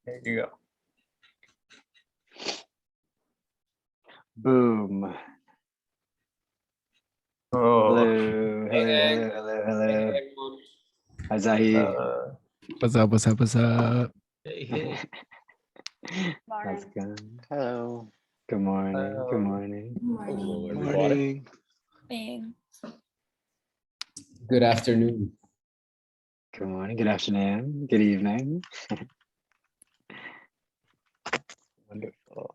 There you go. Boom. Oh. Hello, hello. Hi, Zahi. What's up? Hey. How's it going? Hello. Good morning. Good morning. Hello, Good everybody. morning. Good afternoon. Good morning. Good afternoon. Good evening. Wonderful.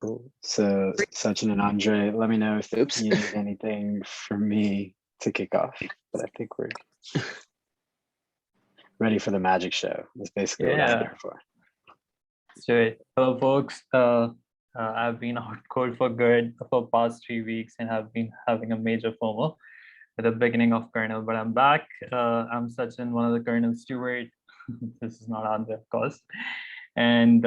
Cool. So, Sachin and Andre, let me know if you need anything from me to kick off. But I think we're ready for the magic show. That's basically what I'm here for. Sure. Hello, folks. I've been out cold for good for past 3 weeks and have been having a major FOMO at the beginning of kernel, but I'm back. I'm Sachin, one of the kernel steward. This is not Andre, of course. And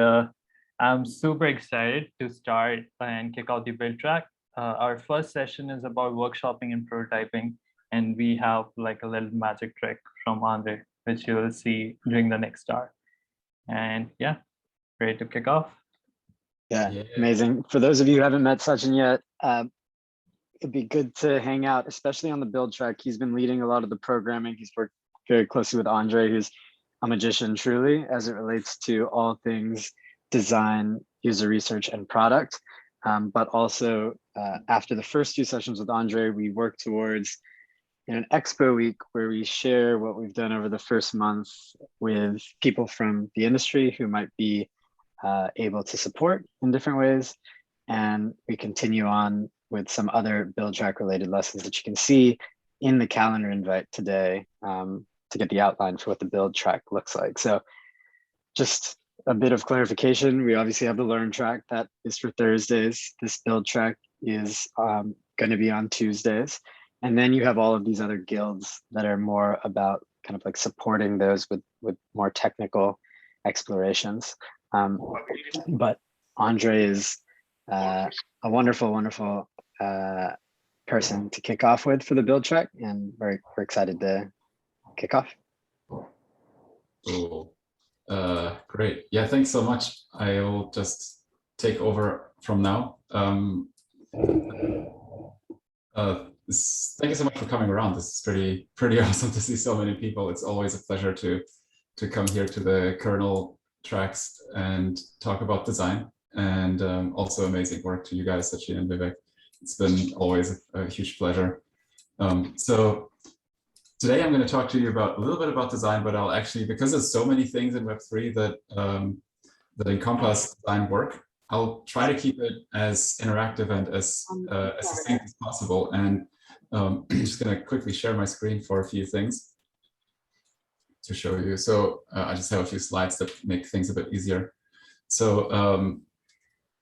I'm super excited to start and kick out the build track. Our first session is about workshopping and prototyping, and we have like a little magic trick from Andre, which you will see during the next hour. And yeah, ready to kick off? Yeah, amazing. For those of you who haven't met Sachin yet, it'd be good to hang out, especially on the build track. He's been leading a lot of the programming. He's worked very closely with Andre, who's a magician truly, as it relates to all things design, user research, and product. But also after the first 2 sessions with Andre, we work towards an expo week where we share what we've done over the first month with people from the industry who might be able to support in different ways. And we continue on with some other build track related lessons that you can see in the calendar invite today to get the outline for what the build track looks like. So just a bit of clarification. We obviously have the learn track that is for Thursdays. This build track is going to be on Tuesdays. And then you have all of these other guilds that are more about kind of like supporting those with more technical explorations. But Andre is a wonderful, wonderful person to kick off with for the build track, and we're excited to kick off. Cool. Great. Yeah, thanks so much. I'll just take over from now. Thank you so much for coming around. This is pretty awesome to see so many people. It's always a pleasure to come here to the kernel tracks and talk about design, and also amazing work to you guys, Sachin and Vivek. It's been always a huge pleasure. So today I'm going to talk to you about a little bit about design, but I'll actually, because there's so many things in Web3 that encompass design work, I'll try to keep it as interactive and as succinct as possible. And I'm just going to quickly share my screen for a few things to show you. So I just have a few slides that make things a bit easier. So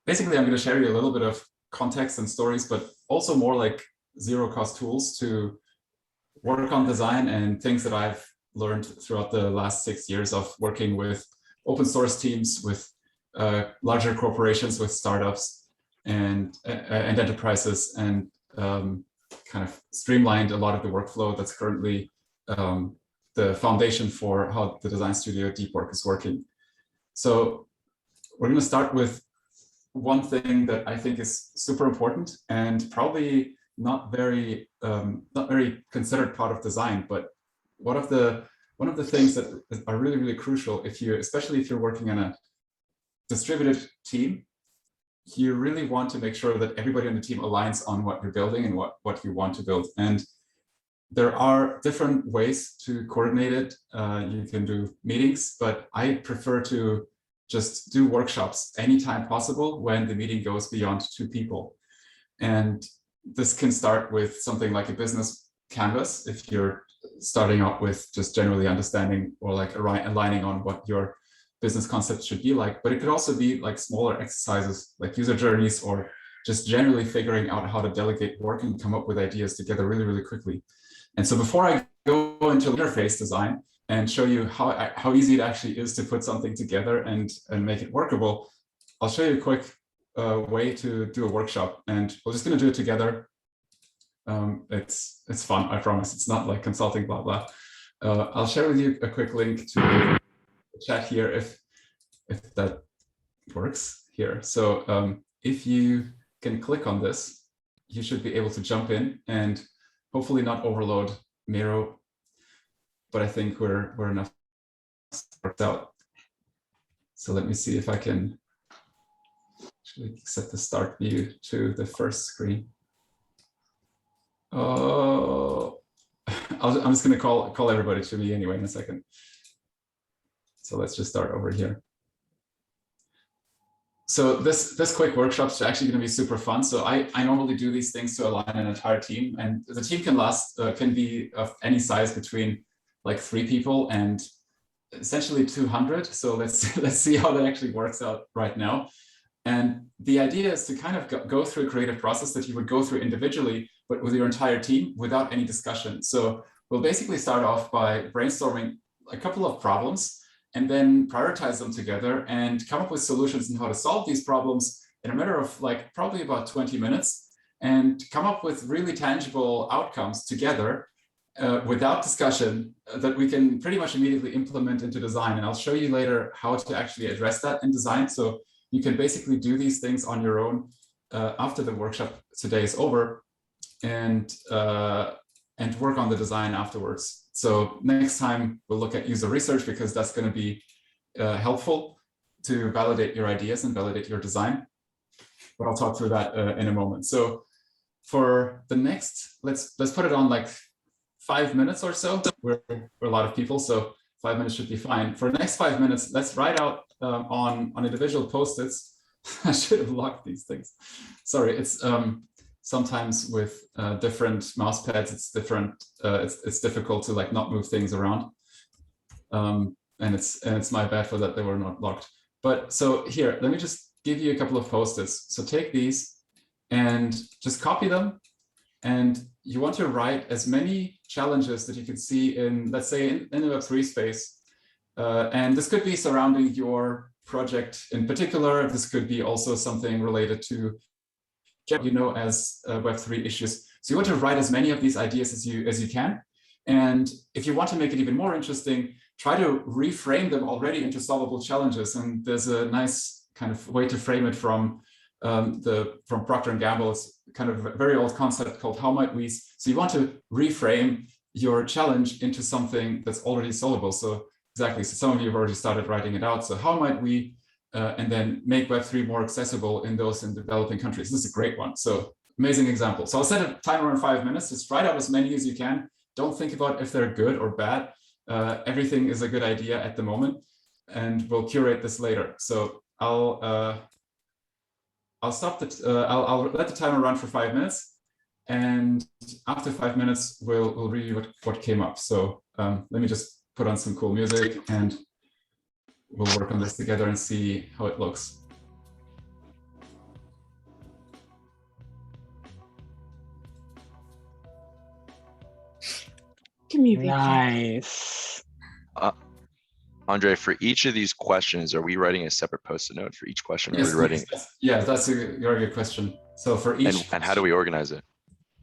basically, I'm going to share you a little bit of context and stories, but also more like zero-cost tools to work on design and things that I've learned throughout the last 6 years of working with open source teams, with larger corporations, with startups and enterprises, and kind of streamlined a lot of the workflow that's currently the foundation for how the design studio Deepwork is working. So we're going to start with one thing that I think is super important and probably not very considered part of design, but one of the things that are really, really crucial especially if you're working on a distributed team. You really want to make sure that everybody on the team aligns on what you're building and what you want to build. And there are different ways to coordinate it. You can do meetings, but I prefer to just do workshops anytime possible when the meeting goes beyond 2 people. And this can start with something like a business canvas if you're starting out with just generally understanding or like aligning on what your business concept should be like. But it could also be like smaller exercises like user journeys, or just generally figuring out how to delegate work and come up with ideas together really, really quickly. And so before I go into interface design and show you how easy it actually is to put something together and make it workable, I'll show you a quick way to do a workshop, and we're just going to do it together. It's fun, I promise. It's not like consulting, blah, blah. I'll share with you a quick link to the chat here if that works here. So if you can click on this, you should be able to jump in and hopefully not overload Miro, but I think we're enough worked out. So let me see if I can actually set the start view to the first screen. Oh, I'm just going to call everybody to me anyway in a second. So let's just start over here. So this quick workshop is actually going to be super fun. So I normally do these things to align an entire team, and the team can be of any size between like 3 people and essentially 200. So let's see how that actually works out right now. And the idea is to kind of go through a creative process that you would go through individually, but with your entire team without any discussion. So we'll basically start off by brainstorming a couple of problems and then prioritize them together and come up with solutions on how to solve these problems in a matter of like probably about 20 minutes and come up with really tangible outcomes together without discussion that we can pretty much immediately implement into design. And I'll show you later how to actually address that in design. So you can basically do these things on your own after the workshop today is over and work on the design afterwards. So next time we'll look at user research because that's going to be helpful to validate your ideas and validate your design. But I'll talk through that in a moment. So for the next, let's put it on like 5 minutes or so. We're a lot of people, so 5 minutes should be fine. For the next 5 minutes, let's write out on individual post-its. I should have locked these things. Sorry, it's sometimes with different mouse pads, it's different. It's difficult to like not move things around, and it's my bad for that they were not locked. But so here, let me just give you a couple of post-its. So take these and just copy them, and you want to write as many challenges that you can see in, let's say, in the Web3 space. And this could be surrounding your project in particular. This could be also something related to, you know, as Web3 issues. So you want to write as many of these ideas as you can. And if you want to make it even more interesting, try to reframe them already into solvable challenges. And there's a nice kind of way to frame it from Procter & Gamble. It's kind of a very old concept called how might we. So you want to reframe your challenge into something that's already solvable. So exactly, so some of you have already started writing it out. So how might we, and then make Web3 more accessible in those in developing countries. This is a great one. So amazing example. So I'll set a timer on 5 minutes. Just write out as many as you can. Don't think about if they're good or bad. Everything is a good idea at the moment, and we'll curate this later. So I'll stop I'll let the timer run for 5 minutes, and after 5 minutes we'll review what came up. So let me just put on some cool music and we'll work on this together and see how it looks. Nice. Andre, for each of these questions, are we writing a separate post-it note for each question? Yes, writing? Yeah, that's a very good question. So for each, and how do we organize it?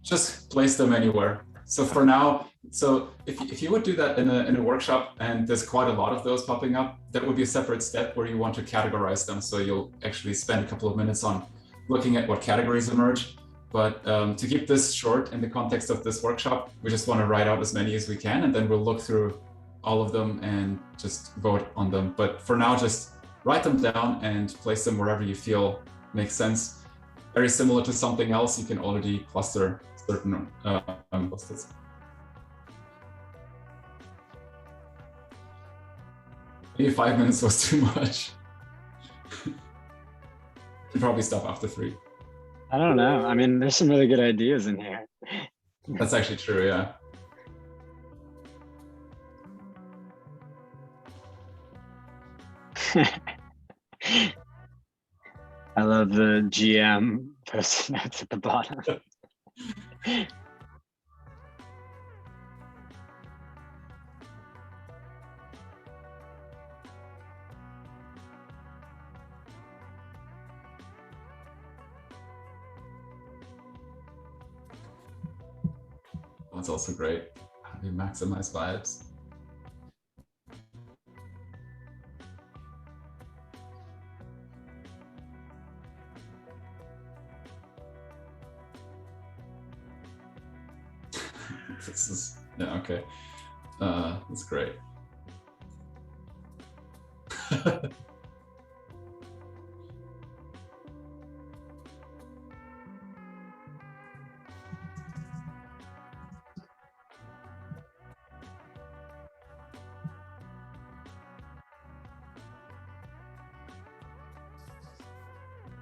Just place them anywhere. So for now, so if you would do that in a workshop, and there's quite a lot of those popping up, that would be a separate step where you want to categorize them. So you'll actually spend a couple of minutes on looking at what categories emerge. But to keep this short in the context of this workshop, we just want to write out as many as we can, and then we'll look through all of them and just vote on them. But for now, just write them down and place them wherever you feel makes sense. Very similar to something else, you can already cluster certain post-its. Maybe 5 minutes was too much. You probably stop after 3. I don't know. I mean, there's some really good ideas in here. That's actually true, yeah. I love the GM post-it notes at the bottom. That's also great. How do we maximize vibes? This is, yeah, okay. That's great.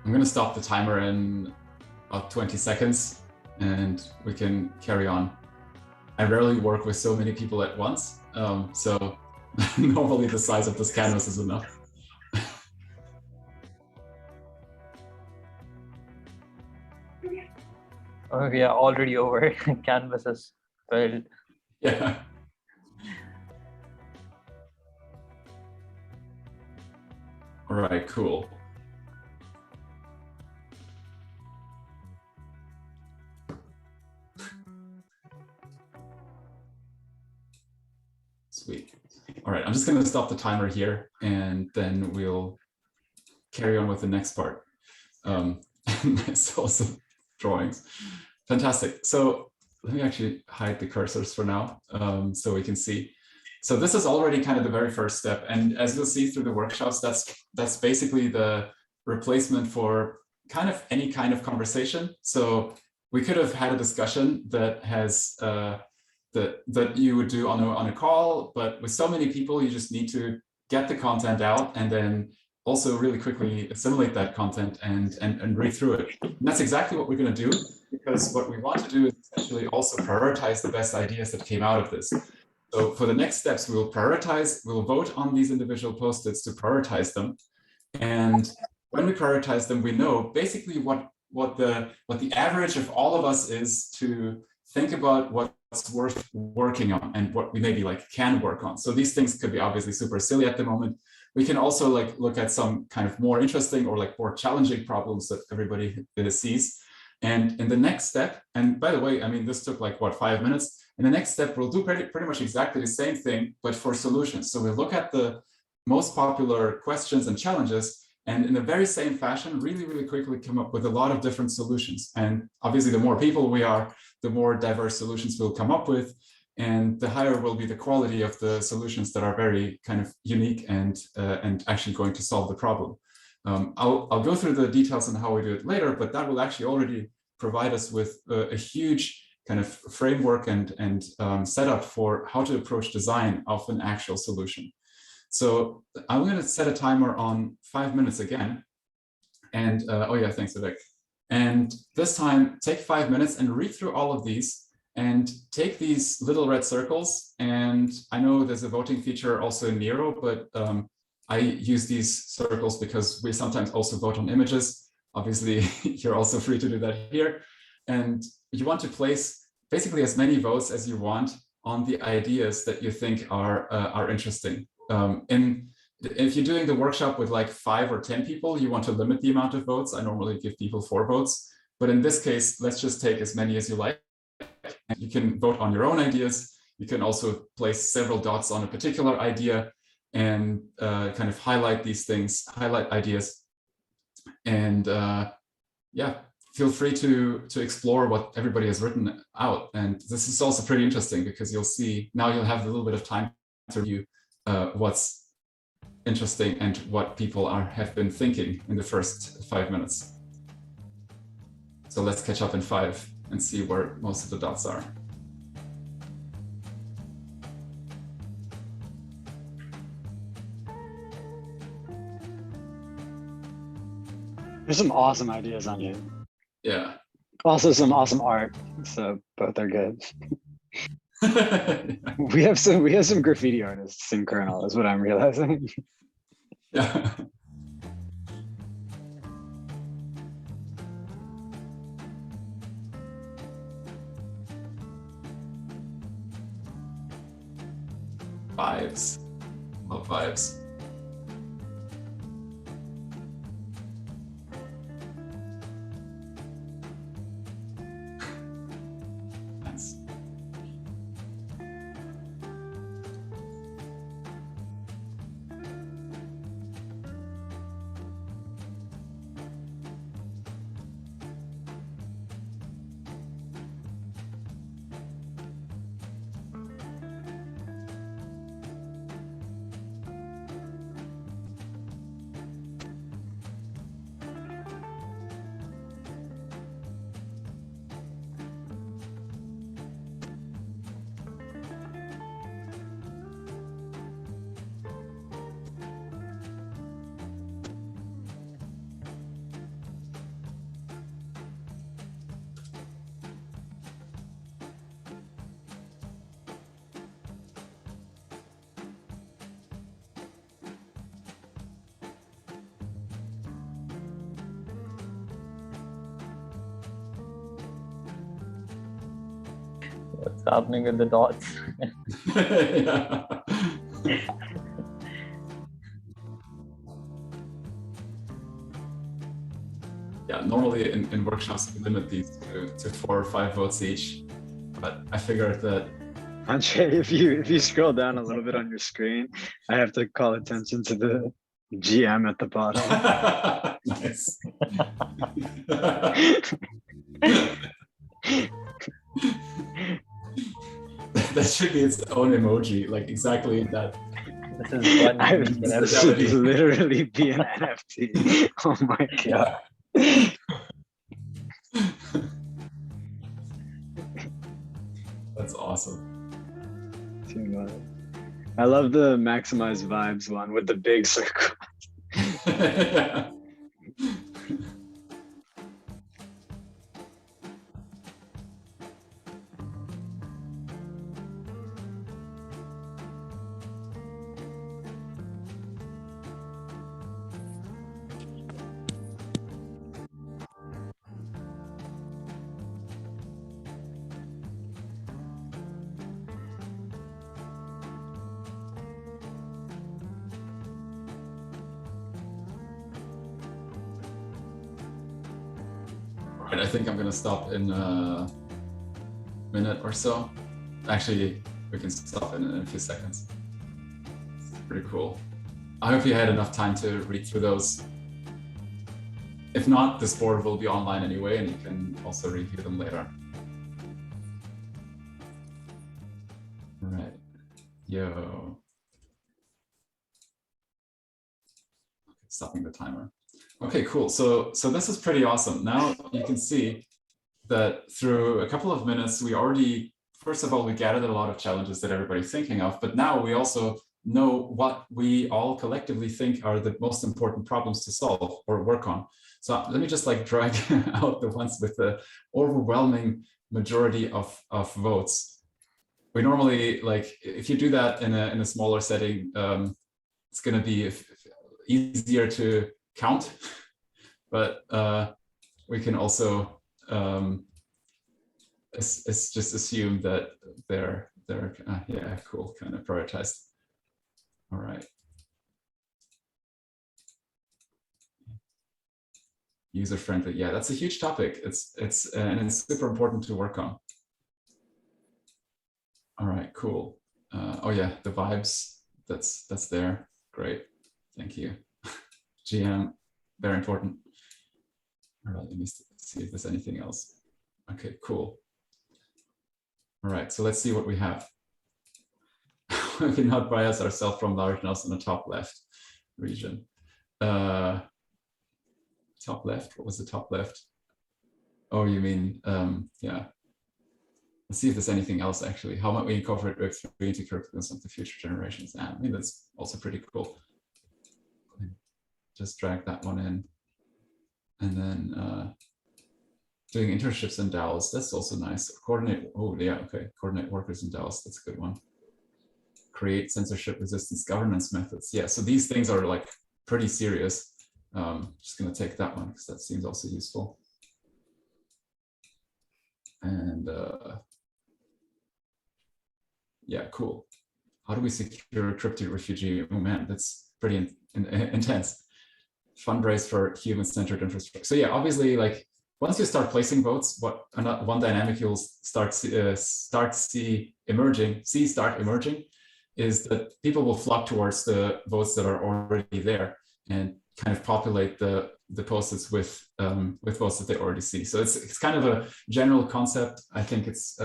I'm going to stop the timer in about 20 seconds and we can carry on. I rarely work with so many people at once, so normally the size of this canvas is enough. Oh, yeah, already over. Canvas is filled. Yeah. All right, cool. Sweet. All right, I'm just going to stop the timer here and then we'll carry on with the next part. It's also drawings. Fantastic. So let me actually hide the cursors for now so we can see. So this is already kind of the very first step. And as you'll see through the workshops, that's basically the replacement for kind of any kind of conversation. So we could have had a discussion that has that you would do on a call, but with so many people, you just need to get the content out and then also really quickly assimilate that content and read through it. And that's exactly what we're going to do, because what we want to do is essentially also prioritize the best ideas that came out of this. So for the next steps, we will prioritize, we'll vote on these individual post-its to prioritize them. And when we prioritize them, we know basically what the average of all of us is to think about what's worth working on and what we maybe like can work on. So these things could be obviously super silly at the moment. We can also like look at some kind of more interesting or like more challenging problems that everybody sees. And in the next step, and by the way, I mean, this took like what, 5 minutes. In the next step, we'll do pretty much exactly the same thing, but for solutions. So we'll look at the most popular questions and challenges, and in the very same fashion, really, really quickly come up with a lot of different solutions. And obviously, the more people we are, the more diverse solutions we'll come up with, and the higher will be the quality of the solutions that are very kind of unique and actually going to solve the problem. I'll go through the details on how we do it later, but that will actually already provide us with a huge kind of framework and setup for how to approach design of an actual solution. So I'm going to set a timer on 5 minutes again. And oh yeah, thanks, Andrej. And this time, take 5 minutes and read through all of these and take these little red circles. And I know there's a voting feature also in Miro, but I use these circles because we sometimes also vote on images. Obviously, you're also free to do that here. And you want to place basically as many votes as you want on the ideas that you think are interesting. And if you're doing the workshop with like 5 or 10 people, you want to limit the amount of votes. I normally give people 4 votes. But in this case, let's just take as many as you like. And you can vote on your own ideas. You can also place several dots on a particular idea and kind of highlight these things, highlight ideas. And yeah, feel free to explore what everybody has written out. And this is also pretty interesting because you'll see, now you'll have a little bit of time to review what's interesting and what people have been thinking in the first 5 minutes. So let's catch up in 5 and see where most of the dots are. There's some awesome ideas on you. Yeah. Also some awesome art. So both are good. We have some graffiti artists in Kernel, is what I'm realizing. Yeah. Vibes. Love vibes. Nice. What's happening with the dots? Yeah, normally in workshops we limit these to 4 or 5 votes each, but I figured that Andre, if you scroll down a little bit on your screen, I have to call attention to the GM at the bottom. Nice. That should be its own emoji, like exactly that. This This should literally be an NFT. Oh my god. That's awesome. Too much. I love the maximize vibes one with the big circle. Yeah. Right, I think I'm gonna stop in a minute or so. Actually, we can stop in a few seconds. It's pretty cool. I hope you had enough time to read through those. If not, this board will be online anyway, and you can also review them later. All right, yo. Stopping the timer. Okay, cool. So this is pretty awesome. Now you can see that through a couple of minutes, we already, first of all, we gathered a lot of challenges that everybody's thinking of, but now we also know what we all collectively think are the most important problems to solve or work on. So let me just like drag out the ones with the overwhelming majority of votes. We normally, like, if you do that in a smaller setting, it's going to be easier to count, but we can also it's just assume that they're yeah, cool, kind of prioritized. All right. User friendly, yeah, that's a huge topic. And it's super important to work on. All right, cool. Oh yeah, the vibes, that's there. Great, thank you. GM, very important. All right, let me see if there's anything else. Okay, cool. All right, so let's see what we have. We cannot bias ourselves from largeness in the top left region. Top left, what was the top left? Oh, you mean, yeah. Let's see if there's anything else actually. How might we incorporate Web3 into curriculums of the future generations? I mean, that's also pretty cool. Just drag that one in. And then doing internships in DAOs, that's also nice. Coordinate, oh yeah, okay. Coordinate workers in DAOs, that's a good one. Create censorship resistance governance methods. Yeah, so these things are like pretty serious. Just gonna take that one because that seems also useful. And yeah, cool. How do we secure a crypto refugee? Oh man, that's pretty intense. Fundraise for human-centered infrastructure. So yeah, obviously, like once you start placing votes, one dynamic you'll start emerging is that people will flock towards the votes that are already there and kind of populate the post-its with votes that they already see. So it's kind of a general concept. I think it's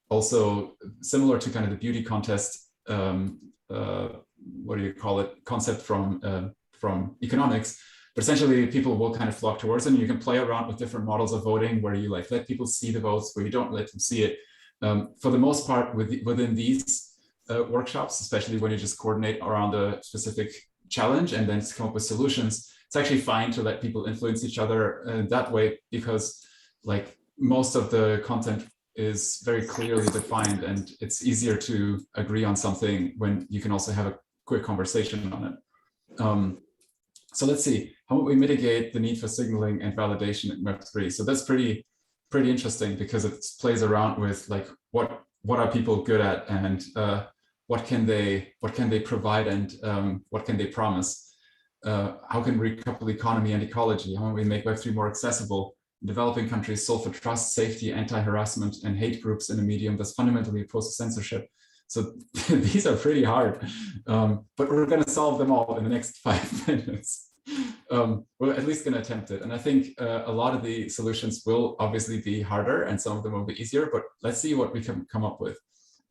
also similar to kind of the beauty contest. What do you call it? Concept from economics, but essentially people will kind of flock towards them. You can play around with different models of voting where you like let people see the votes, where you don't let them see it. For the most part, within these workshops, especially when you just coordinate around a specific challenge and then come up with solutions, it's actually fine to let people influence each other that way, because like most of the content is very clearly defined and it's easier to agree on something when you can also have a quick conversation on it. So let's see, how would we mitigate the need for signaling and validation in Web3? So that's pretty pretty interesting because it plays around with like what are people good at, and what can they provide, and what can they promise. How can we recouple economy and ecology? How can we make Web3 more accessible? Developing countries solve for trust, safety, anti-harassment, and hate groups in a medium that's fundamentally opposed to censorship. So these are pretty hard, but we're going to solve them all in the next 5 minutes. We're at least going to attempt it. And I think a lot of the solutions will obviously be harder and some of them will be easier, but let's see what we can come up with.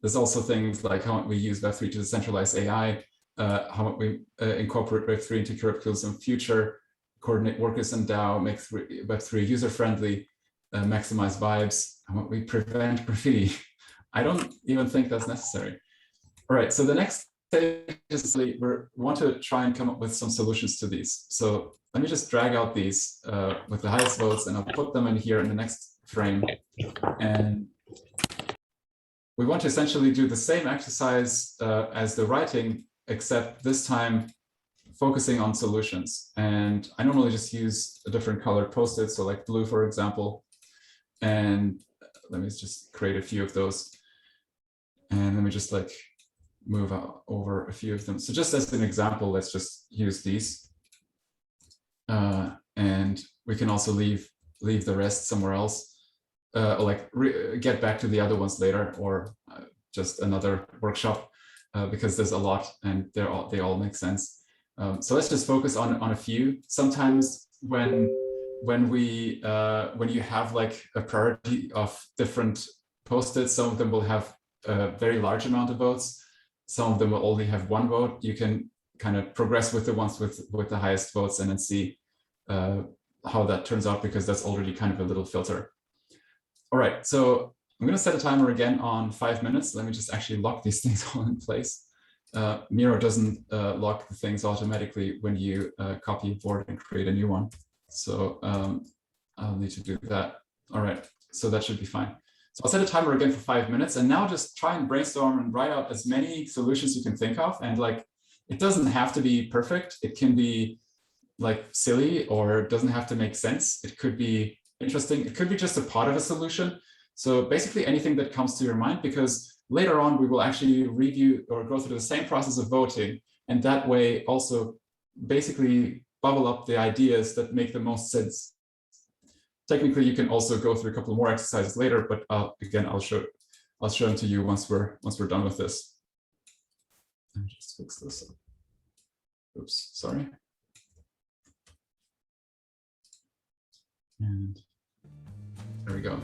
There's also things like how we use Web3 to decentralize AI, how we incorporate Web3 into curriculums in future, coordinate workers in DAO, make Web3 user-friendly, maximize vibes, how we prevent graffiti. I don't even think that's necessary. All right, so the next stage is we want to try and come up with some solutions to these. So let me just drag out these with the highest votes, and I'll put them in here in the next frame. And we want to essentially do the same exercise as the writing, except this time focusing on solutions. And I normally just use a different colored post-it, so like blue, for example. And let me just create a few of those. And let me just like move over a few of them. So just as an example, let's just use these. And we can also leave the rest somewhere else, or like get back to the other ones later, or just another workshop, because there's a lot and they all make sense. So let's just focus on a few. Sometimes when you have like a priority of different post-its, some of them will have a very large amount of votes. Some of them will only have one vote. You can kind of progress with the ones with the highest votes and then see how that turns out, because that's already kind of a little filter. All right, so I'm going to set a timer again on 5 minutes. Let me just actually lock these things all in place. Miro doesn't lock the things automatically when you copy a board and create a new one. So I'll need to do that. All right, so that should be fine. So I'll set a timer again for 5 minutes, and now just try and brainstorm and write out as many solutions you can think of. And like, it doesn't have to be perfect. It can be like silly, or it doesn't have to make sense. It could be interesting. It could be just a part of a solution. So basically anything that comes to your mind, because later on we will actually review or go through the same process of voting. And that way also basically bubble up the ideas that make the most sense. Technically, you can also go through a couple more exercises later, but again, I'll show them to you once we're done with this. Let me just fix this up. Oops, sorry. And there we go.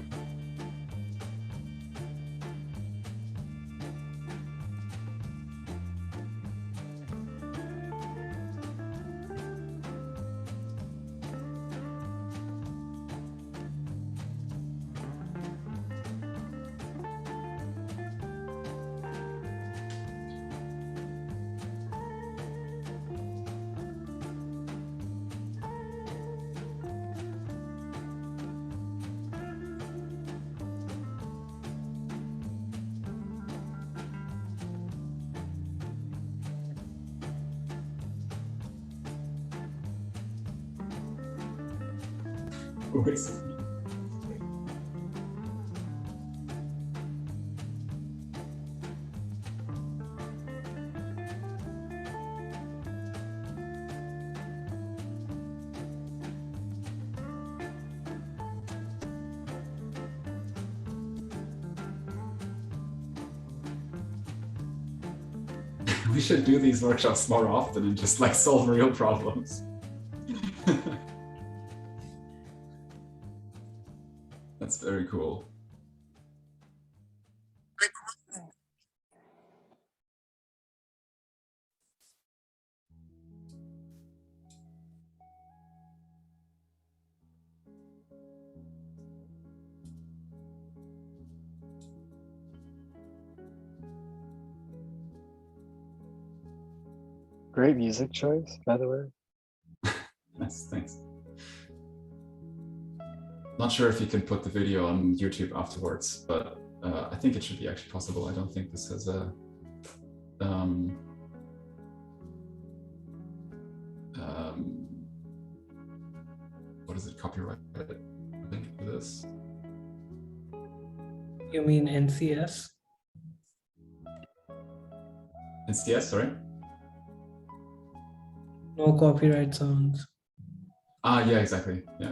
We should do these workshops more often and just like solve real problems. That's very cool. Great music choice, by the way. Nice, thanks. Not sure if you can put the video on YouTube afterwards, but I think it should be actually possible. I don't think this has a what is it, copyright link for this? You mean NCS? NCS, sorry? No copyright sounds. Ah, yeah, exactly. Yeah.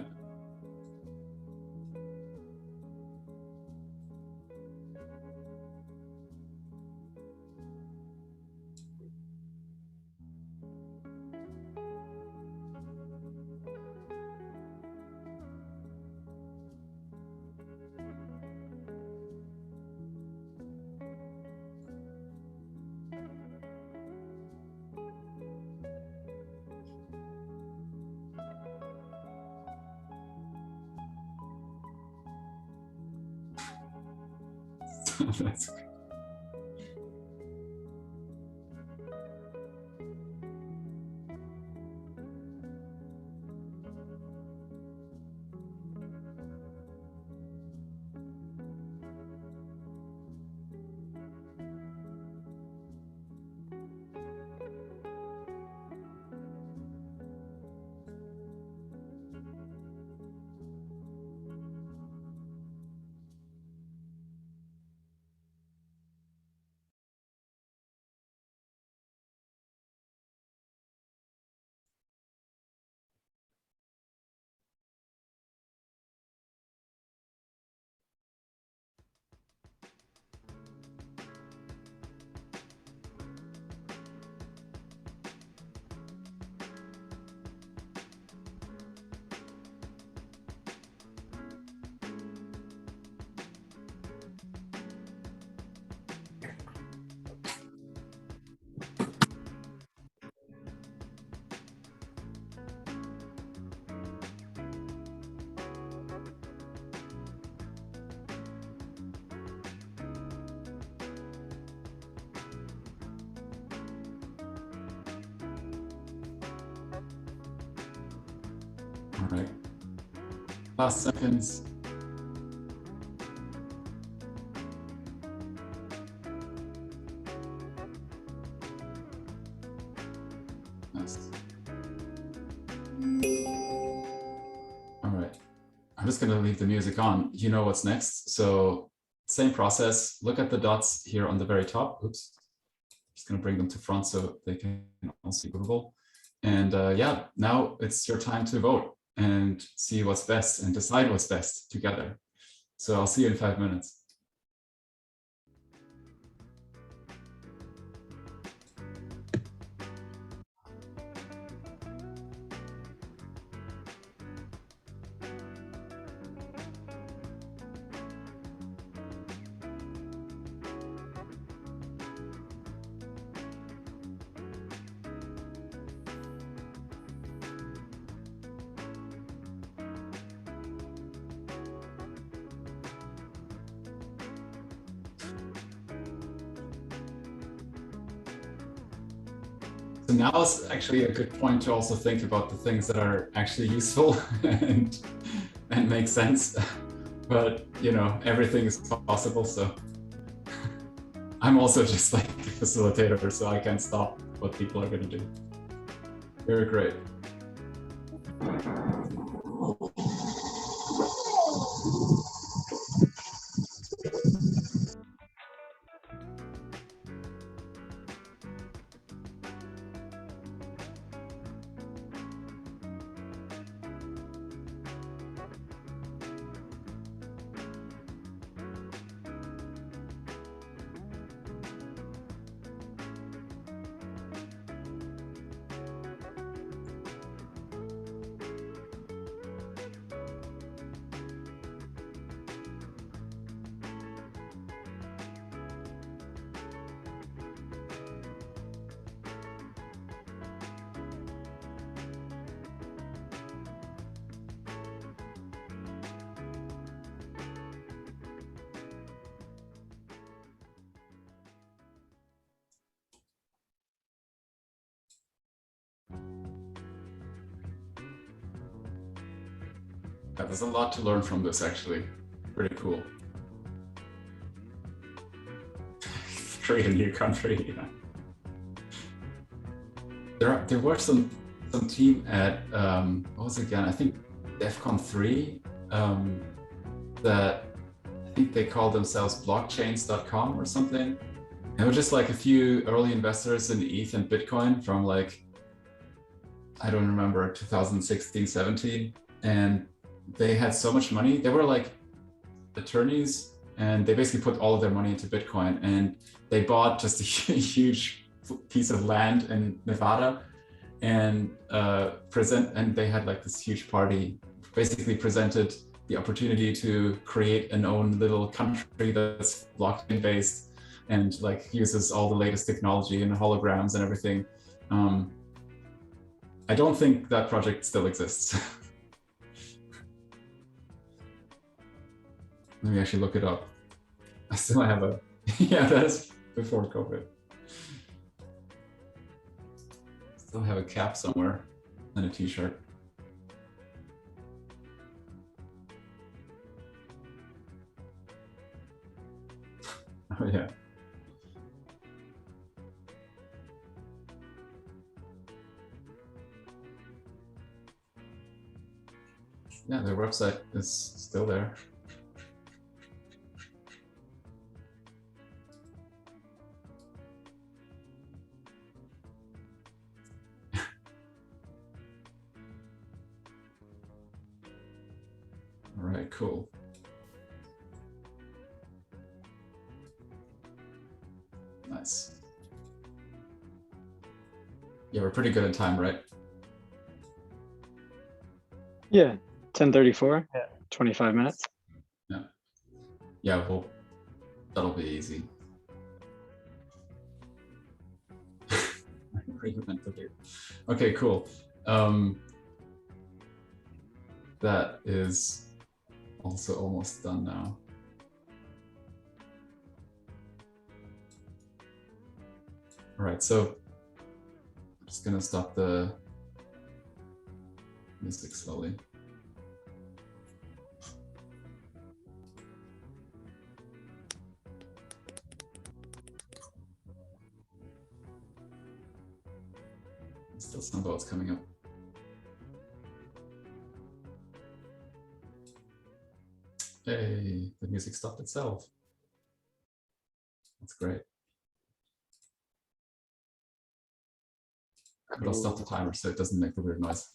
That's okay. All right. Last seconds. Nice. All right. I'm just going to leave the music on. You know what's next. So same process. Look at the dots here on the very top. Oops. Just going to bring them to front so they can also be movable. And yeah, now it's your time to vote and see what's best and decide what's best together. So I'll see you in 5 minutes. So now is actually a good point to also think about the things that are actually useful and make sense. But you know, everything is possible. So I'm also just like a facilitator, so I can't stop what people are going to do. Very great. Yeah, there's a lot to learn from this, actually. Pretty cool. Create a new country. Yeah. There were some team at what was it again? I think DEF CON 3 that I think they called themselves blockchains.com or something. And it was just like a few early investors in ETH and Bitcoin from like, I don't remember, 2016, 17. And they had so much money. They were like attorneys, and they basically put all of their money into Bitcoin, and they bought just a huge piece of land in Nevada and they had like this huge party, basically presented the opportunity to create an own little country that's blockchain based and like uses all the latest technology and holograms and everything. I don't think that project still exists. Let me actually look it up. I still have a, yeah, that's before COVID. Still have a cap somewhere and a t-shirt. Oh yeah. Yeah, their website is still there. All right, cool. Nice. Yeah, we're pretty good at time, right? Yeah, 10:34. Yeah. 25 minutes. Yeah. Yeah, well, that'll be easy. Okay, cool. That is also almost done now. All right, so I'm just gonna stop the music slowly. Still some votes coming up. Hey, the music stopped itself. That's great. But I'll stop the timer so it doesn't make the weird noise.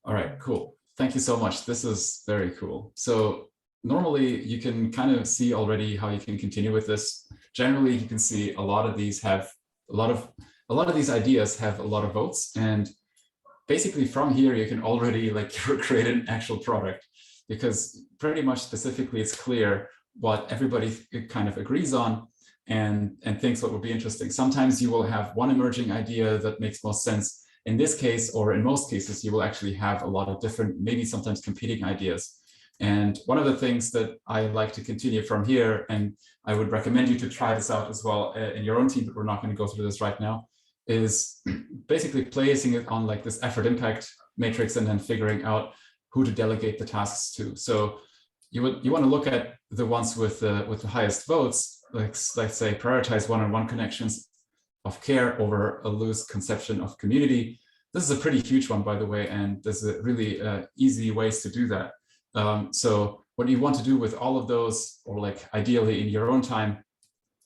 All right, cool. Thank you so much. This is very cool. So normally you can kind of see already how you can continue with this. Generally, you can see a lot of these have a lot of these ideas have a lot of votes, and basically from here you can already like create an actual product, because pretty much specifically it's clear what everybody kind of agrees on and thinks what would be interesting. Sometimes you will have one emerging idea that makes most sense. In this case, or in most cases, you will actually have a lot of different, maybe sometimes competing ideas. And one of the things that I like to continue from here, and I would recommend you to try this out as well in your own team, but we're not going to go through this right now, is basically placing it on like this effort impact matrix and then figuring out who to delegate the tasks to. So you want to look at the ones with the highest votes, like let's say prioritize one-on-one connections of care over a loose conception of community. This is a pretty huge one, by the way, and there's a really easy ways to do that. So what you want to do with all of those, or like ideally in your own time,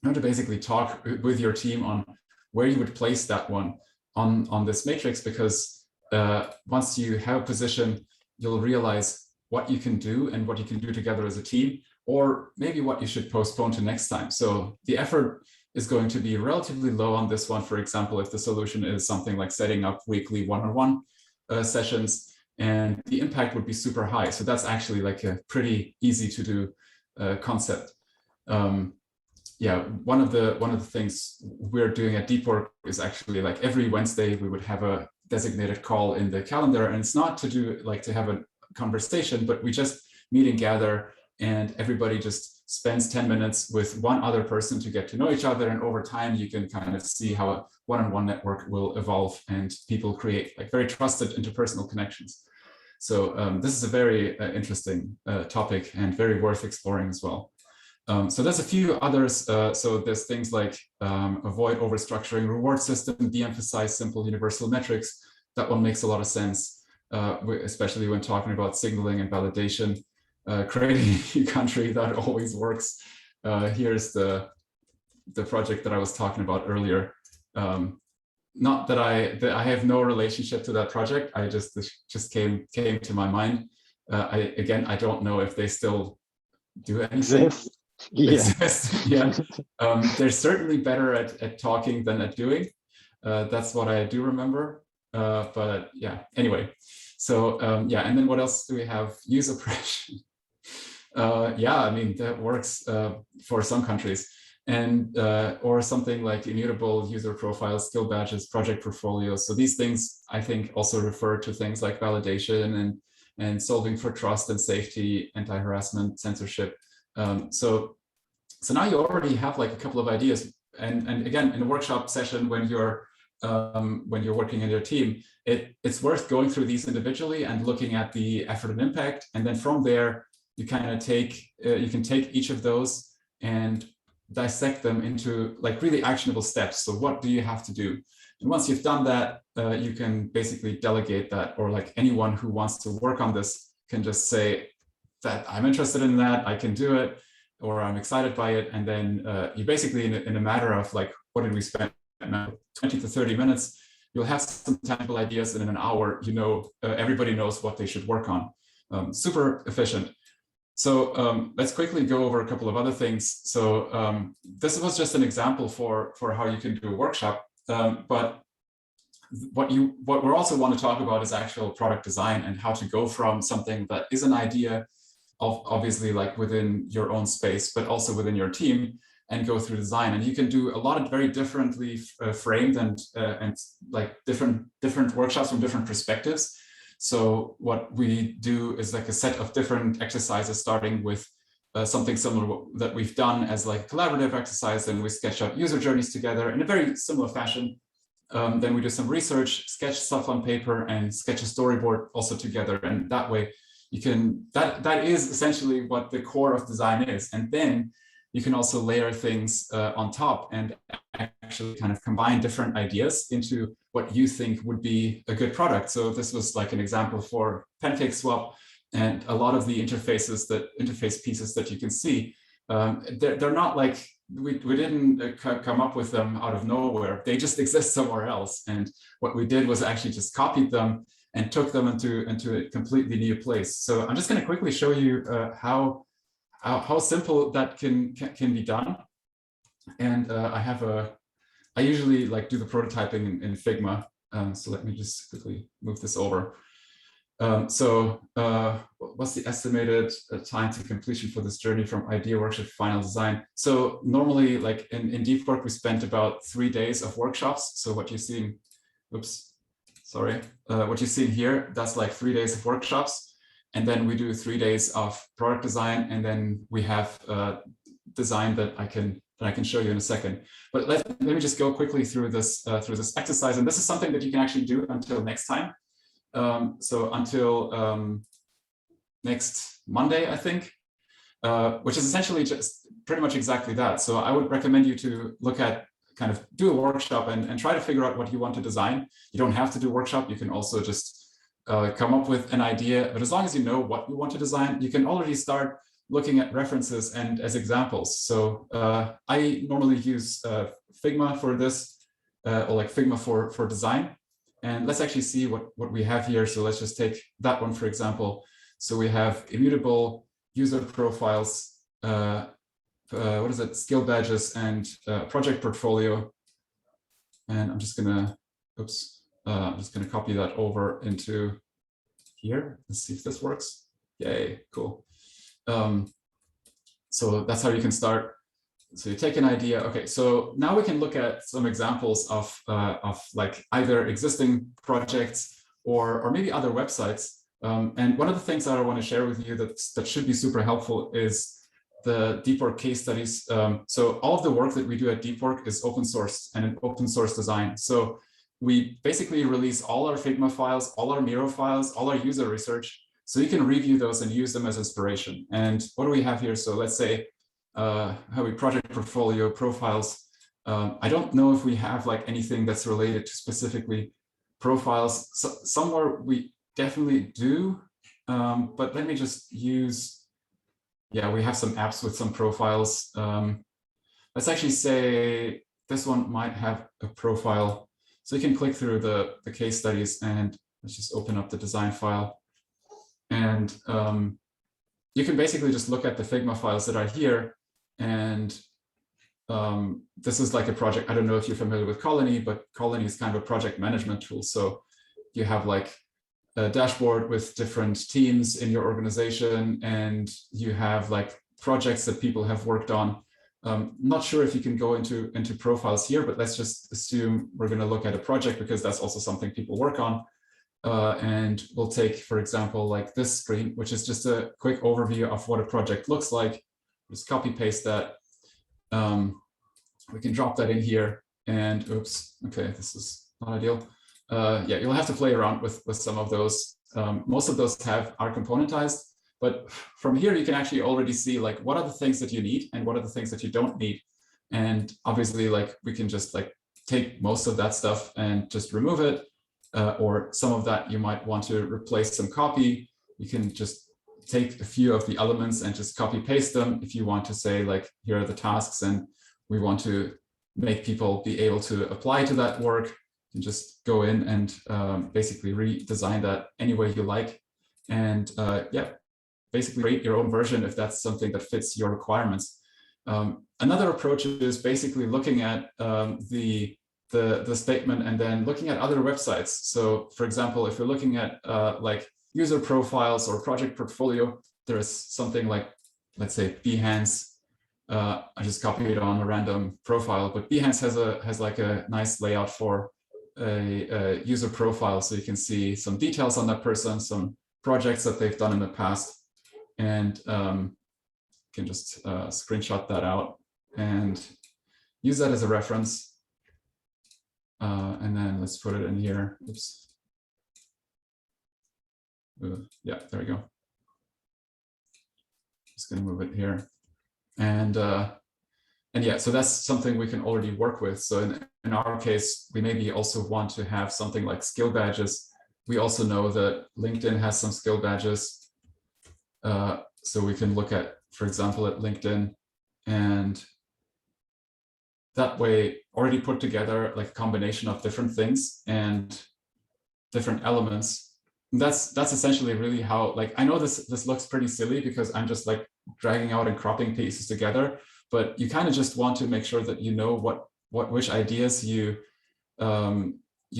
you want to basically talk with your team on where you would place that one on this matrix, because once you have a position, you'll realize what you can do and what you can do together as a team, or maybe what you should postpone to next time. So the effort is going to be relatively low on this one. For example, if the solution is something like setting up weekly one-on-one sessions, and the impact would be super high. So that's actually like a pretty easy to do concept. Yeah, one of the things we're doing at Deepwork is actually like every Wednesday we would have a designated call in the calendar, and it's not to do like to have a conversation, but we just meet and gather, and everybody just spends 10 minutes with one other person to get to know each other. And over time, you can kind of see how a one-on-one network will evolve and people create like very trusted interpersonal connections. So this is a very interesting topic and very worth exploring as well. So there's a few others. So there's things like avoid overstructuring reward system, de-emphasize simple universal metrics. That one makes a lot of sense, especially when talking about signaling and validation. creating a new country, that always works. Here's the project that I was talking about earlier. Not that I have no relationship to that project. I just came to my mind. I don't know if they still do anything. Exist. Yeah. They're certainly better at talking than at doing. That's what I do remember. But yeah, anyway. So yeah, and then what else do we have? User oppression. Yeah, I mean, that works for some countries. And or something like immutable user profiles, skill badges, project portfolios. So these things, I think, also refer to things like validation and solving for trust and safety, anti-harassment, censorship. So now you already have like a couple of ideas. And again, in a workshop session, when you're working in your team, it's worth going through these individually and looking at the effort and impact. And then from there, you kind of you can take each of those and dissect them into like really actionable steps. So what do you have to do? And once you've done that, you can basically delegate that, or like anyone who wants to work on this can just say that I'm interested in that, I can do it, or I'm excited by it. And then you basically, in a matter of like, what did we spend now? 20 to 30 minutes, you'll have some tangible ideas, and in an hour, everybody knows what they should work on. Super efficient. So let's quickly go over a couple of other things. So this was just an example for how you can do a workshop. But what we also want to talk about is actual product design, and how to go from something that is an idea, obviously like within your own space, but also within your team, and go through design. And you can do a lot of very differently framed and like different workshops from different perspectives. So what we do is like a set of different exercises, starting with something similar that we've done as like a collaborative exercise. Then we sketch out user journeys together in a very similar fashion. Then we do some research, sketch stuff on paper, and sketch a storyboard also together. And that way you can, that is essentially what the core of design is. And then you can also layer things on top and actually kind of combine different ideas into what you think would be a good product. So this was like an example for Pancake Swap, and a lot of the interface pieces that you can see, they're not like, we didn't come up with them out of nowhere. They just exist somewhere else. And what we did was actually just copied them and took them into a completely new place. So I'm just going to quickly show you how simple that can be done. And I usually like do the prototyping in Figma. So let me just quickly move this over. What's the estimated time to completion for this journey from idea workshop to final design? So normally, like in Deepwork, we spent about 3 days of workshops. So what you see, what you see here, that's like 3 days of workshops. And then we do 3 days of product design, and then we have design that I can show you in a second. But let me just go quickly through this exercise. And this is something that you can actually do until next time. So until next Monday, I think, which is essentially just pretty much exactly that. So I would recommend you to look at, kind of do a workshop and try to figure out what you want to design. You don't have to do a workshop. You can also just come up with an idea. But as long as you know what you want to design, you can already start looking at references and as examples. So I normally use Figma for this, or like Figma for design. And let's actually see what we have here. So let's just take that one, for example. So we have immutable user profiles, skill badges, and project portfolio. And I'm just gonna, I'm just gonna copy that over into here. Let's see if this works. Yay, cool. So that's how you can start. So you take an idea. Okay, so now we can look at some examples of like either existing projects or maybe other websites. And one of the things that I want to share with you that should be super helpful is the Deepwork case studies. So all of the work that we do at Deepwork is open source and an open source design. So we basically release all our Figma files, all our Miro files, all our user research, so you can review those and use them as inspiration. And what do we have here? So let's say how we project portfolio profiles. I don't know if we have like anything that's related to specifically profiles. So somewhere we definitely do, but let me just use yeah, we have some apps with some profiles. Let's actually say this one might have a profile. So you can click through the case studies and let's just open up the design file. And you can basically just look at the Figma files that are here. And this is like a project. I don't know if you're familiar with Colony, but Colony is kind of a project management tool. So you have like a dashboard with different teams in your organization, and you have like projects that people have worked on. Not sure if you can go into profiles here, but let's just assume we're going to look at a project because that's also something people work on. And we'll take, for example, like this screen, which is just a quick overview of what a project looks like. Just copy paste that. We can drop that in here, and oops, okay, this is not ideal. Yeah, you'll have to play around with some of those. Most of those are componentized, but from here you can actually already see like what are the things that you need and what are the things that you don't need. And obviously, like we can just like take most of that stuff and just remove it, or some of that you might want to replace some copy. You can just take a few of the elements and just copy paste them. If you want to say like, here are the tasks and we want to make people be able to apply to that work, you can just go in and basically redesign that any way you like. And yeah, basically create your own version if that's something that fits your requirements. Another approach is basically looking at the statement and then looking at other websites. So for example, if you're looking at like user profiles or project portfolio, there is something like, let's say Behance. I just copied it on a random profile, but Behance has like a nice layout for a user profile. So you can see some details on that person, some projects that they've done in the past, and can just screenshot that out and use that as a reference. And then let's put it in here. Oops. Yeah, there we go. Just gonna move it here. And yeah, so that's something we can already work with. So in our case, we maybe also want to have something like skill badges. We also know that LinkedIn has some skill badges. So we can look at, for example, at LinkedIn, and that way already put together like a combination of different things and different elements. And that's essentially really how, like, I know this looks pretty silly because I'm just like dragging out and cropping pieces together, but you kind of just want to make sure that you know which ideas you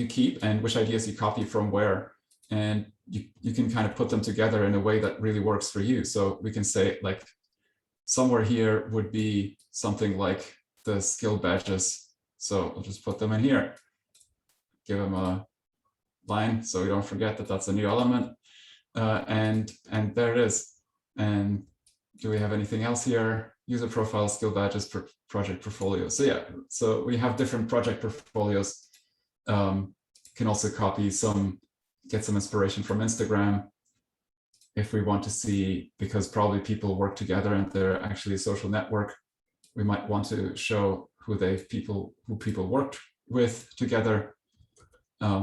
keep and which ideas you copy from where, and you can kind of put them together in a way that really works for you. So we can say like somewhere here would be something like the skill badges. So we'll just put them in here, give them a line so we don't forget that that's a new element, and there it is. And do we have anything else here? User profile, skill badges, project portfolio. So yeah, so we have different project portfolios. Can also copy some, get some inspiration from Instagram if we want to see, because probably people work together and they're actually a social network. We might want to show who people worked with together.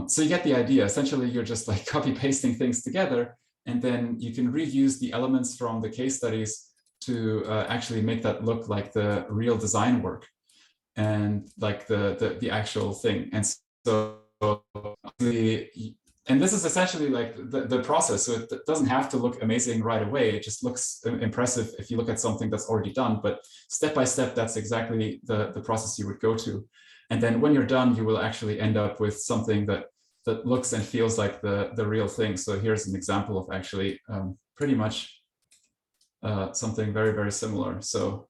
So you get the idea. Essentially, you're just like copy pasting things together, and then you can reuse the elements from the case studies to actually make that look like the real design work and like the actual thing. And so and this is essentially like the process. So it doesn't have to look amazing right away. It just looks impressive if you look at something that's already done. But step by step, that's exactly the process you would go to. And then when you're done, you will actually end up with something that looks and feels like the real thing. So here's an example of actually pretty much something very, very similar. So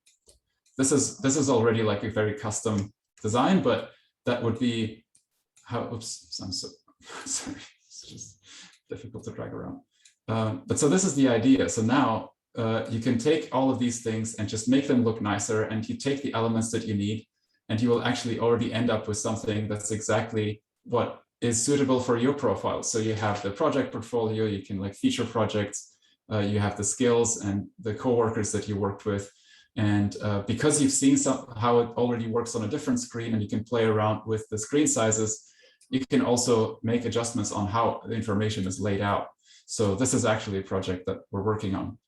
this is already like a very custom design, but that would be how, oops, I'm so sorry. It's just difficult to drag around. But so this is the idea. So now you can take all of these things and just make them look nicer, and you take the elements that you need, and you will actually already end up with something that's exactly what is suitable for your profile. So you have the project portfolio, you can like feature projects, you have the skills and the coworkers that you worked with. And because you've seen how it already works on a different screen, and you can play around with the screen sizes, you can also make adjustments on how the information is laid out. So this is actually a project that we're working on.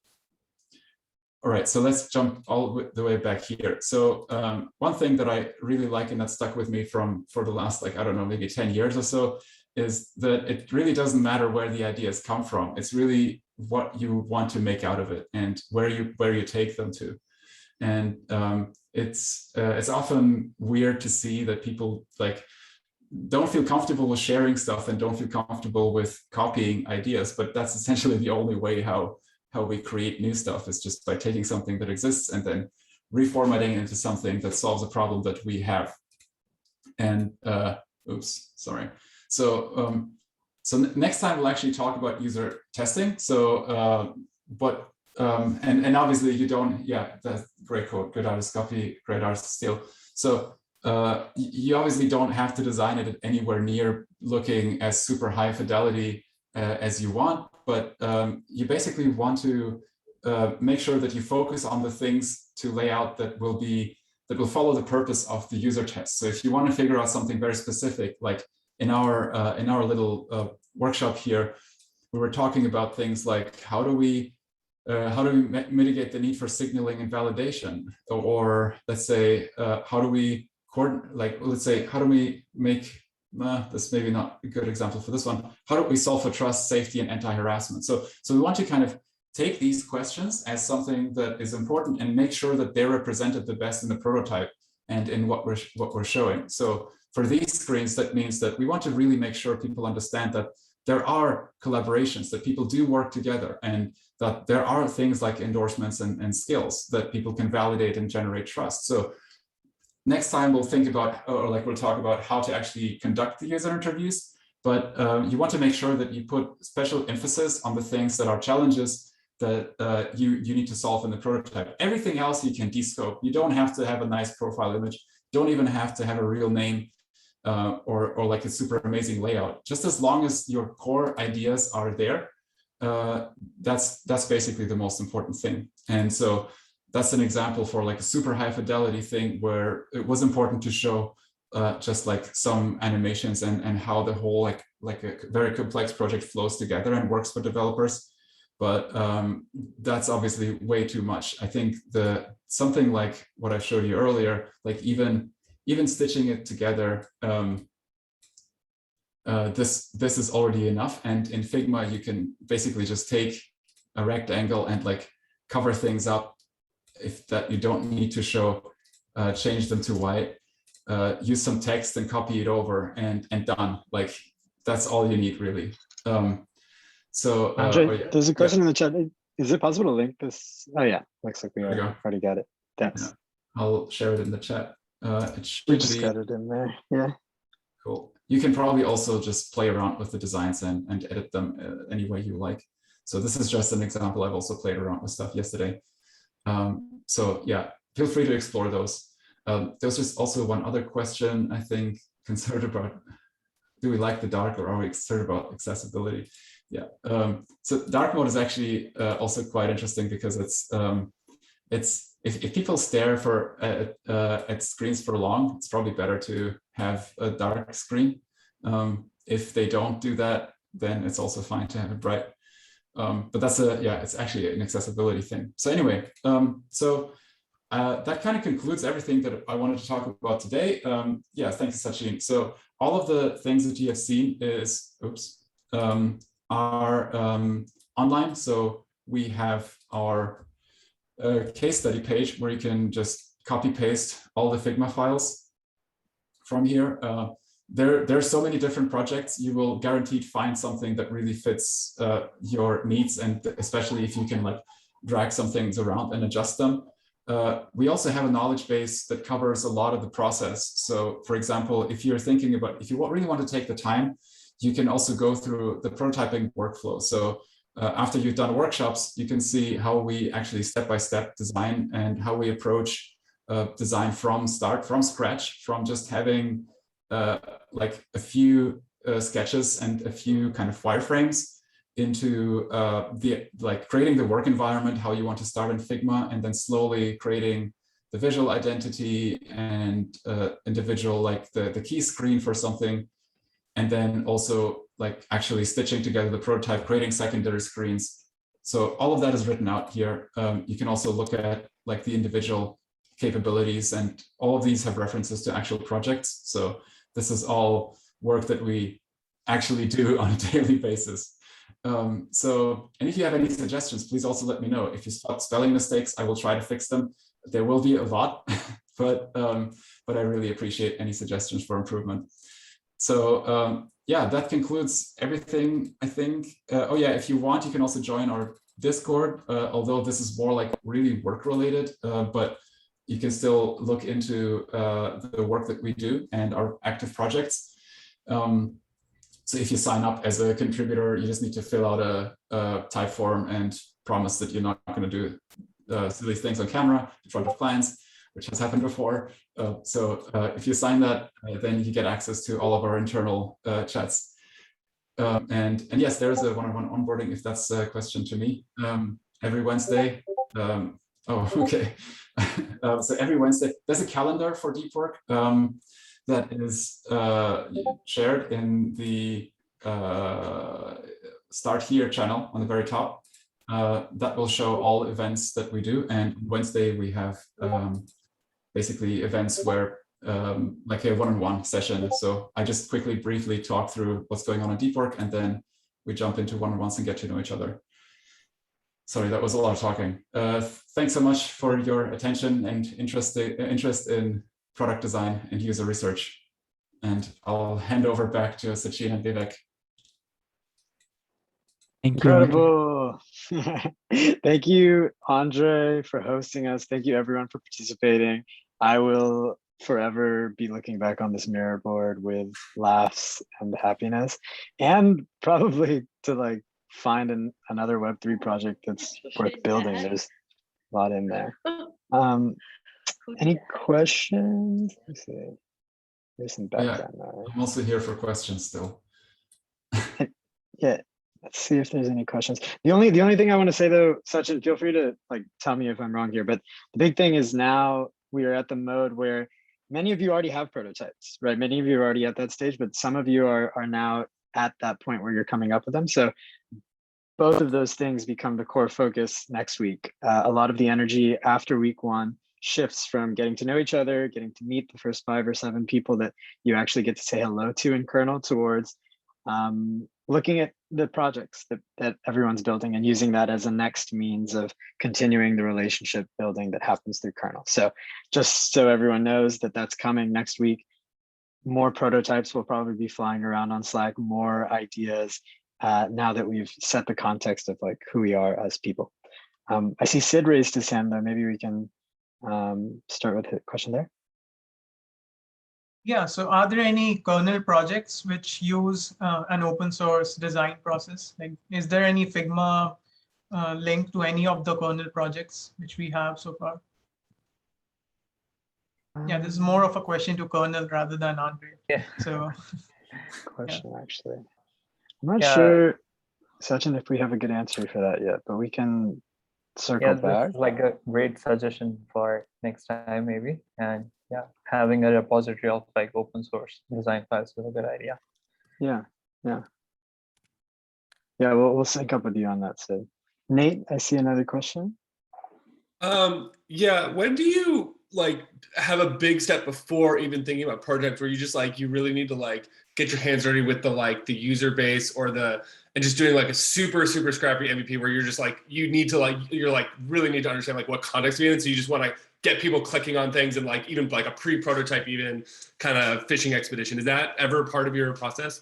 all right, so let's jump all the way back here. So one thing that I really like and that stuck with me for the last, like, I don't know, maybe 10 years or so, is that it really doesn't matter where the ideas come from. It's really what you want to make out of it and where you take them to. And it's often weird to see that people like don't feel comfortable with sharing stuff and don't feel comfortable with copying ideas, but that's essentially the only way how we create new stuff, is just by taking something that exists and then reformatting it into something that solves a problem that we have. And oops, sorry. So so next time we'll actually talk about user testing. So and obviously you don't, yeah, that's great quote, good artist copy, great artist steal. So you obviously don't have to design it anywhere near looking as super high fidelity as you want, but you basically want to make sure that you focus on the things to lay out that will follow the purpose of the user test. So if you want to figure out something very specific, like in our little workshop here, we were talking about things like how do we mitigate the need for signaling and validation, or let's say how do we coordinate, like let's say how do we make this maybe not a good example for this one. How do we solve for trust, safety, and anti-harassment? So we want to kind of take these questions as something that is important and make sure that they're represented the best in the prototype and in what we're showing. So for these screens, that means that we want to really make sure people understand that there are collaborations, that people do work together, and that there are things like endorsements and skills that people can validate and generate trust. So next time we'll think about, or like we'll talk about how to actually conduct the user interviews, but you want to make sure that you put special emphasis on the things that are challenges that you need to solve in the prototype. Everything else you can descope. You don't have to have a nice profile image. Don't even have to have a real name or like a super amazing layout. Just as long as your core ideas are there, that's basically the most important thing. And so that's an example for like a super high fidelity thing where it was important to show just like some animations and how the whole like a very complex project flows together and works for developers. But that's obviously way too much. I think something like what I showed you earlier, like even stitching it together, this is already enough. And in Figma, you can basically just take a rectangle and like cover things up if that you don't need to show, change them to white, use some text and copy it over and done. Like that's all you need really. So Andrej, there's a question in the chat. Is it possible to link this? Oh yeah, looks like we already got it. Thanks. Yeah. I'll share it in the chat. We just got it in there. Yeah. Cool. You can probably also just play around with the designs and edit them any way you like. So this is just an example. I've also played around with stuff yesterday. So yeah, feel free to explore those. There's just also one other question, I think, concerned about, do we like the dark or are we concerned about accessibility? Yeah. So dark mode is actually also quite interesting because it's if people stare at screens for long, it's probably better to have a dark screen. If they don't do that, then it's also fine to have it bright. But that's it's actually an accessibility thing. So anyway, that kind of concludes everything that I wanted to talk about today. Yeah, thanks, Sachin. So all of the things that you have seen are online. So we have our case study page where you can just copy paste all the Figma files from here. There are so many different projects. You will guaranteed find something that really fits your needs, and especially if you can like drag some things around and adjust them. We also have a knowledge base that covers a lot of the process. So for example, if you're thinking about, if you really want to take the time, you can also go through the prototyping workflow. So after you've done workshops, you can see how we actually step-by-step design and how we approach design from scratch, from just having like a few sketches and a few kind of wireframes into creating the work environment, how you want to start in Figma, and then slowly creating the visual identity and individual, like the key screen for something. And then also like actually stitching together the prototype, creating secondary screens, So all of that is written out here. You can also look at like the individual capabilities, and all of these have references to actual projects. So this is all work that we actually do on a daily basis. And if you have any suggestions, please also let me know. If you spot spelling mistakes, I will try to fix them. There will be a lot, but I really appreciate any suggestions for improvement. So yeah, that concludes everything, I think. Oh yeah, if you want, you can also join our Discord, although this is more like really work related, but you can still look into the work that we do and our active projects. So if you sign up as a contributor, you just need to fill out a type form and promise that you're not going to do silly things on camera in front of clients, which has happened before. If you sign that, then you get access to all of our internal chats. And yes, there is a one-on-one onboarding, if that's a question to me, every Wednesday. Oh, okay. So every Wednesday, there's a calendar for Deepwork that is shared in the Start Here channel on the very top. That will show all events that we do. And Wednesday, we have basically events where like a one-on-one session. So I just quickly, briefly talk through what's going on in Deepwork, and then we jump into one-on-ones and get to know each other. Sorry, that was a lot of talking. Thanks so much for your attention and interest in product design and user research. And I'll hand over back to Sachin and Vivek. Thank you, Andrej. Incredible. Thank you, Andrej, for hosting us. Thank you, everyone, for participating. I will forever be looking back on this mirror board with laughs and happiness, and probably to like find another Web3 project that's worth building. There's a lot in there. Any questions? Let's see. There's some background noise. I'm also here for questions still. Yeah, let's see if there's any questions. The only thing I want to say though, Sachin, feel free to like tell me if I'm wrong here, but the big thing is now we are at the mode where many of you already have prototypes, right? Many of you are already at that stage, but some of you are now at that point where you're coming up with them. So both of those things become the core focus next week. A lot of the energy after week one shifts from getting to know each other, getting to meet the first 5 or 7 people that you actually get to say hello to in kernel, towards looking at the projects that everyone's building and using that as a next means of continuing the relationship building that happens through kernel. So just so everyone knows that that's coming next week. More prototypes will probably be flying around on Slack, more ideas now that we've set the context of like who we are as people. I see Sid raised his hand though. Maybe we can start with a question there. Yeah, so are there any kernel projects which use an open source design process? Like, is there any Figma link to any of the kernel projects which we have so far? Yeah, this is more of a question to kernel rather than Andrej. Yeah. So Question actually. I'm not sure, Sachin, if we have a good answer for that yet, but we can circle back. This is like a great suggestion for next time maybe. And yeah, having a repository of like open source design files is a good idea. Yeah. We'll sync up with you on that, Sid. Nate, I see another question. Yeah, when do you like have a big step before even thinking about prototypes, where you just like you really need to like get your hands dirty with the user base or and just doing like a super scrappy MVP where you're just like you're really need to understand like what context to be in, so you just want to get people clicking on things and like even like a pre-prototype even kind of fishing expedition. Is that ever part of your process?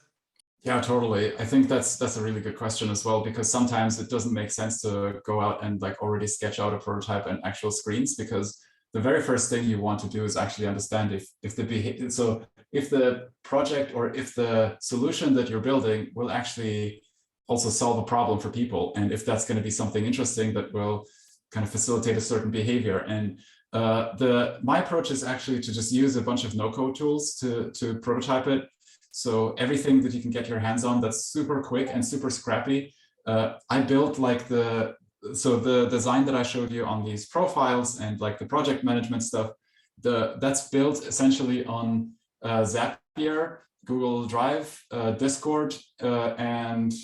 Yeah, totally. I think that's a really good question as well, because sometimes it doesn't make sense to go out and like already sketch out a prototype and actual screens, because the very first thing you want to do is actually understand if the project or if the solution that you're building will actually also solve a problem for people, and if that's going to be something interesting that will kind of facilitate a certain behavior. And my approach is actually to just use a bunch of no-code tools to prototype it. So everything that you can get your hands on that's super quick and super scrappy. I built like the design that I showed you on these profiles and like the project management stuff, that's built essentially on Zapier, Google Drive, Discord, and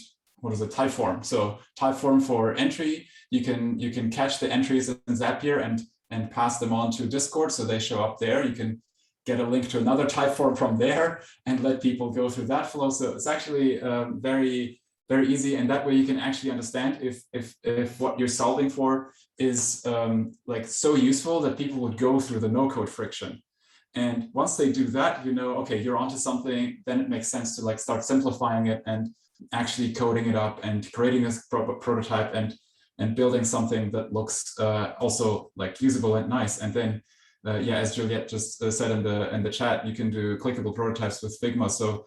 what is it, Typeform. So Typeform for entry, you can catch the entries in Zapier and pass them on to Discord, so they show up there. You can get a link to another Typeform from there and let people go through that flow. So it's actually very, very easy, and that way you can actually understand if what you're solving for is like so useful that people would go through the no-code friction. And once they do that, you know, okay, you're onto something. Then it makes sense to like start simplifying it and actually coding it up and creating this prototype and building something that looks also like usable and nice. And then, yeah, as Juliet just said in the chat, you can do clickable prototypes with Figma. So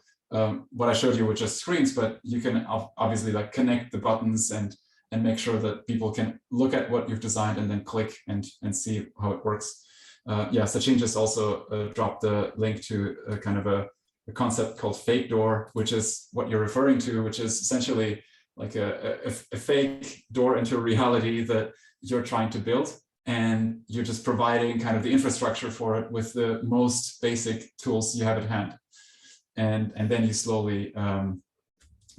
what I showed you were just screens, but you can obviously like connect the buttons and make sure that people can look at what you've designed and then click and see how it works. Yeah, Sachin just also dropped the link to kind of a concept called fake door, which is what you're referring to, which is essentially like a fake door into reality that you're trying to build. And you're just providing kind of the infrastructure for it with the most basic tools you have at hand. And then you slowly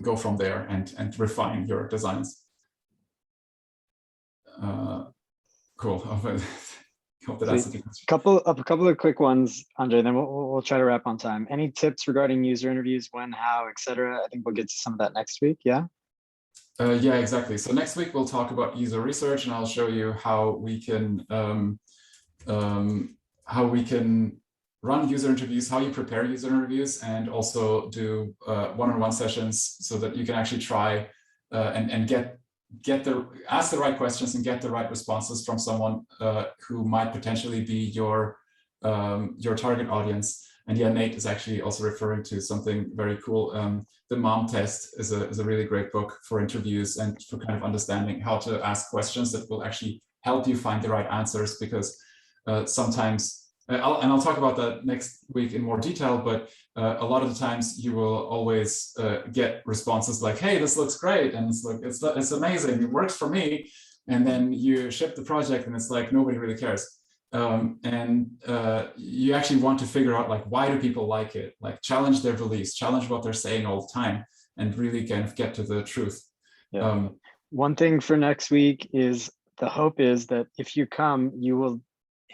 go from there and refine your designs. Cool. Hope that answers the question. A couple of quick ones, Andrej, then we'll try to wrap on time. Any tips regarding user interviews, when, how, etc.? I think we'll get to some of that next week. Yeah. Yeah, exactly. So next week we'll talk about user research, and I'll show you how we can run user interviews, how you prepare user interviews, and also do one-on-one sessions so that you can actually try and ask the right questions and get the right responses from someone who might potentially be your target audience. And yeah, Nate is actually also referring to something very cool. The Mom Test is a really great book for interviews and for kind of understanding how to ask questions that will actually help you find the right answers, because sometimes, I'll talk about that next week in more detail, but a lot of the times you will always get responses like, hey, this looks great, and it's like, it's amazing, it works for me. And then you ship the project and it's like, nobody really cares. You actually want to figure out, like, why do people like it? Like, challenge their beliefs, challenge what they're saying all the time, and really kind of get to the truth. Yeah. One thing for next week is, the hope is that if you come, you will,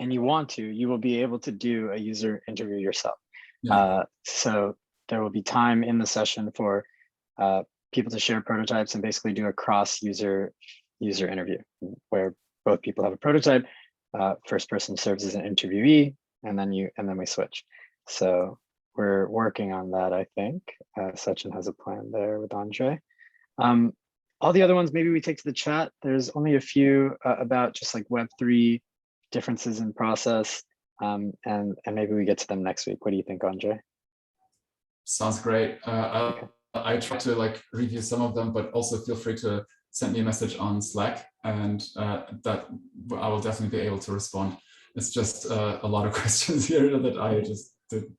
and you want to, you will be able to do a user interview yourself. Yeah. So there will be time in the session for people to share prototypes and basically do a cross user interview where both people have a prototype. First person serves as an interviewee, and then we switch. So we're working on that, I think. Sachin has a plan there with Andrej. All the other ones, maybe we take to the chat. There's only a few about just like Web3 differences in process, and maybe we get to them next week. What do you think, Andrej? Sounds great. I try to like review some of them, but also feel free to send me a message on Slack, and that I will definitely be able to respond. It's just a lot of questions here that I just didn't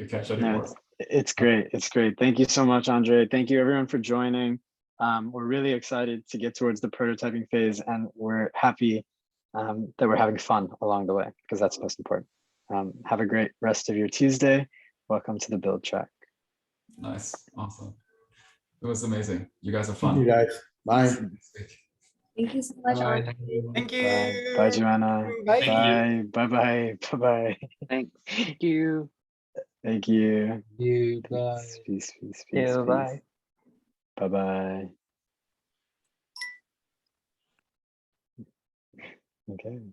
catch anymore. No, it's great. It's great. Thank you so much, Andrej. Thank you everyone for joining. We're really excited to get towards the prototyping phase, and we're happy that we're having fun along the way, because that's most important. Have a great rest of your Tuesday. Welcome to the build track. Nice. Awesome. It was amazing. You guys are fun. Thank you guys. Bye. Thank you so much. Thank you. Bye. Bye, Joanna. Bye. Bye. Bye. Bye. Bye. Thank you. Thank you. Bye. Peace. Yeah, bye. Bye. Okay.